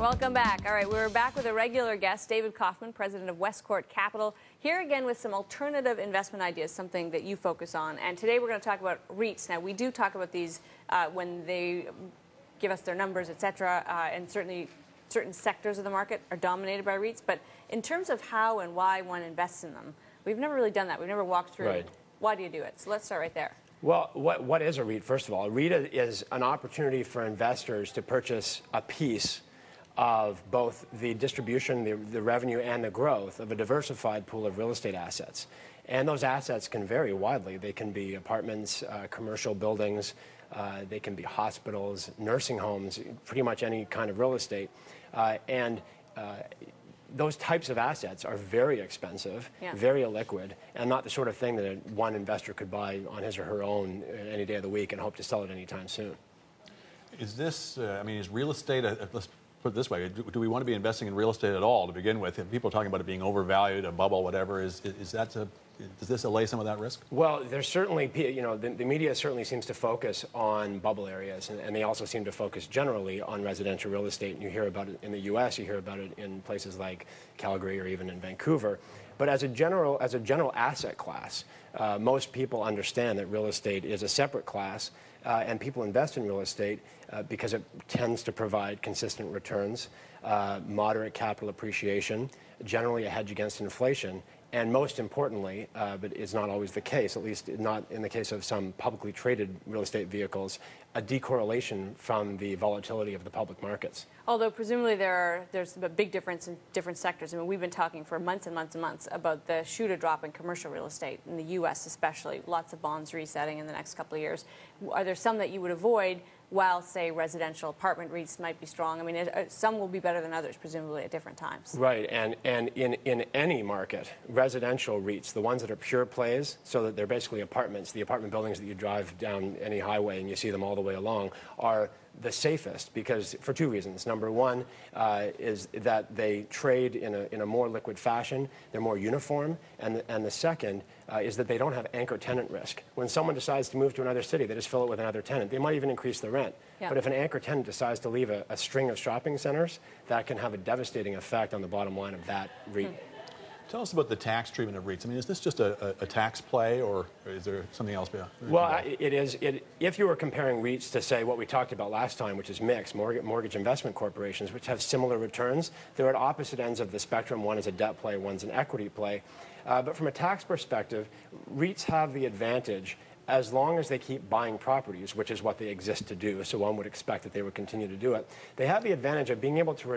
Welcome back. All right, we're back with a regular guest, David Kaufman, president of Westcourt Capital, here again with some alternative investment ideas, something that you focus on. And today we're going to talk about REITs. Now, we do talk about these when they give us their numbers, et cetera, and certainly certain sectors of the market are dominated by REITs. But in terms of how and why one invests in them, we've never really done that. We've never walked through why do you do it. So let's start right there. Well, what is a REIT, first of all? A REIT is an opportunity for investors to purchase a piece of both the distribution, the revenue, and the growth of a diversified pool of real estate assets. And those assets can vary widely. They can be apartments, commercial buildings, they can be hospitals, nursing homes, pretty much any kind of real estate. Those types of assets are very expensive, very illiquid, and not the sort of thing that one investor could buy on his or her own any day of the week and hope to sell it anytime soon. Is this, is real estate, let's put it this way, do we want to be investing in real estate at all to begin with? People are talking about it being overvalued, a bubble, whatever. Does this allay some of that risk? Well, there's certainly, the media certainly seems to focus on bubble areas, and they also seem to focus generally on residential real estate. And you hear about it in the U.S., you hear about it in places like Calgary or even in Vancouver. But as a general asset class, most people understand that real estate is a separate class, and people invest in real estate because it tends to provide consistent returns, moderate capital appreciation, generally a hedge against inflation, and most importantly, but it's not always the case, at least not in the case of some publicly traded real estate vehicles, a decorrelation from the volatility of the public markets. Although presumably there's a big difference in different sectors. I mean, we've been talking for months and months and months about the shoot-a-drop in commercial real estate, in the U.S. especially, lots of bonds resetting in the next couple of years. Are there some that you would avoid while, say, residential apartment REITs might be strong? I mean, some will be better than others, presumably, at different times. Right, and in any market, residential REITs, the ones that are pure plays, so that they're basically apartments, the apartment buildings that you drive down any highway and you see them all the way along, are the safest because for two reasons. Number one is that they trade in a more liquid fashion, they're more uniform, and the second is that they don't have anchor tenant risk. When someone decides to move to another city, they just fill it with another tenant. They might even increase the rent. But if an anchor tenant decides to leave a string of shopping centers, that can have a devastating effect on the bottom line of that REIT. Tell us about the tax treatment of REITs. I mean, is this just a tax play, or is there something else beyond? Well, it is. If you were comparing REITs to, say, what we talked about last time, which is mixed mortgage investment corporations, which have similar returns, they're at opposite ends of the spectrum. One is a debt play, one's an equity play. But from a tax perspective, REITs have the advantage as long as they keep buying properties, which is what they exist to do, so one would expect that they would continue to do it. They have the advantage of being able to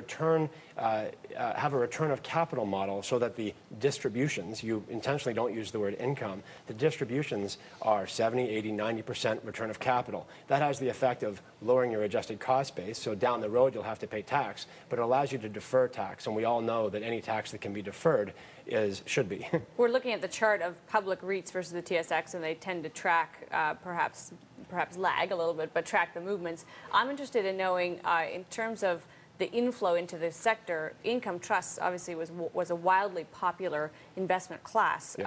have a return of capital model so that the distributions, you intentionally don't use the word income, the distributions are 70, 80, 90% return of capital. That has the effect of lowering your adjusted cost base, so down the road you'll have to pay tax, but it allows you to defer tax, and we all know that any tax that can be deferred should be. We're looking at the chart of public REITs versus the TSX, and they tend to track, perhaps lag a little bit, but track the movements. I'm interested in knowing, in terms of the inflow into the sector, income trusts obviously was a wildly popular investment class,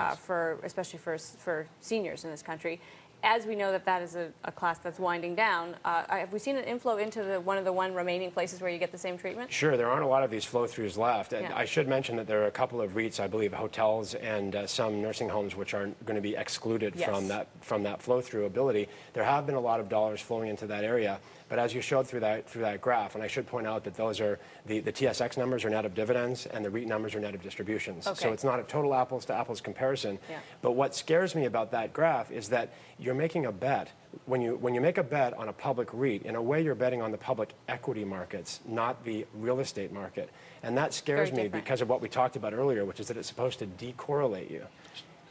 especially for seniors in this country. As we know that is a class that's winding down, have we seen an inflow into one of the remaining places where you get the same treatment? Sure, there aren't a lot of these flow-throughs left. I should mention that there are a couple of REITs, I believe, hotels and some nursing homes, which are going to be excluded from that flow-through ability. There have been a lot of dollars flowing into that area, but as you showed through that graph, and I should point out that those are the TSX numbers are net of dividends and the REIT numbers are net of distributions. Okay. So it's not a total apples-to-apples comparison. Yeah. But what scares me about that graph is that you're making a bet. When you make a bet on a public REIT, in a way you're betting on the public equity markets, not the real estate market. And that scares me because of what we talked about earlier, which is that it's supposed to decorrelate you.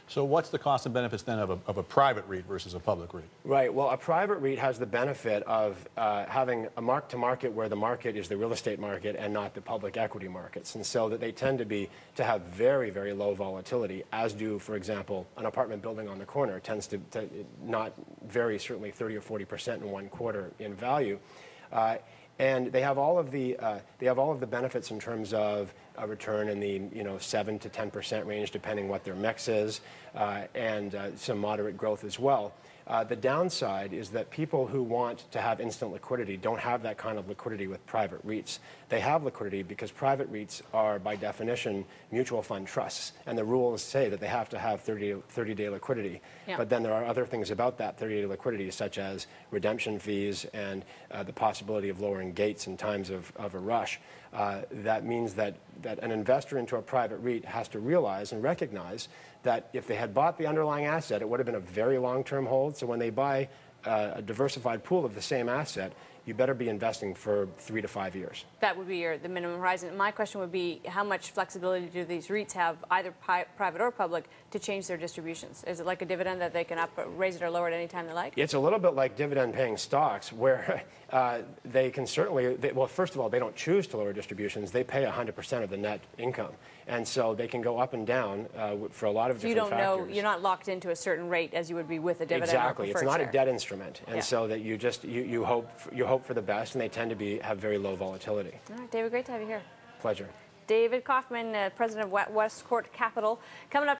So what's the cost and benefits then of a private REIT versus a public REIT? Right. Well, a private REIT has the benefit of having a mark-to-market where the market is the real estate market and not the public equity markets. And so that they tend to have very, very low volatility, as do, for example, an apartment building on the corner tends to not vary certainly 30 or 40% in one quarter in value. And they have all of the benefits in terms of a return in the 7 to 10% range, depending what their mix is, and some moderate growth as well. The downside is that people who want to have instant liquidity don't have that kind of liquidity with private REITs. They have liquidity because private REITs are, by definition, mutual fund trusts, and the rules say that they have to have 30-day liquidity. Yeah. But then there are other things about that 30-day liquidity, such as redemption fees and the possibility of lowering gates in times of a rush. That means that an investor into a private REIT has to realize and recognize that if they had bought the underlying asset, it would have been a very long-term hold. So when they buy a diversified pool of the same asset, you better be investing for 3 to 5 years. That would be the minimum horizon. My question would be, how much flexibility do these REITs have, either private or public, to change their distributions? Is it like a dividend that they can raise it or lower it any time they like? It's a little bit like dividend-paying stocks, where they can certainly, well, first of all, they don't choose to lower distributions. They pay 100% of the net income. And so they can go up and down for a lot of different factors. You don't know, you're not locked into a certain rate as you would be with a dividend exactly. or preferred It's not share. a debt instrument. And Yeah. so that you hope for the best, and they tend to have very low volatility. All right, David, great to have you here. Pleasure. David Kaufman, president of Westcourt Capital. Coming up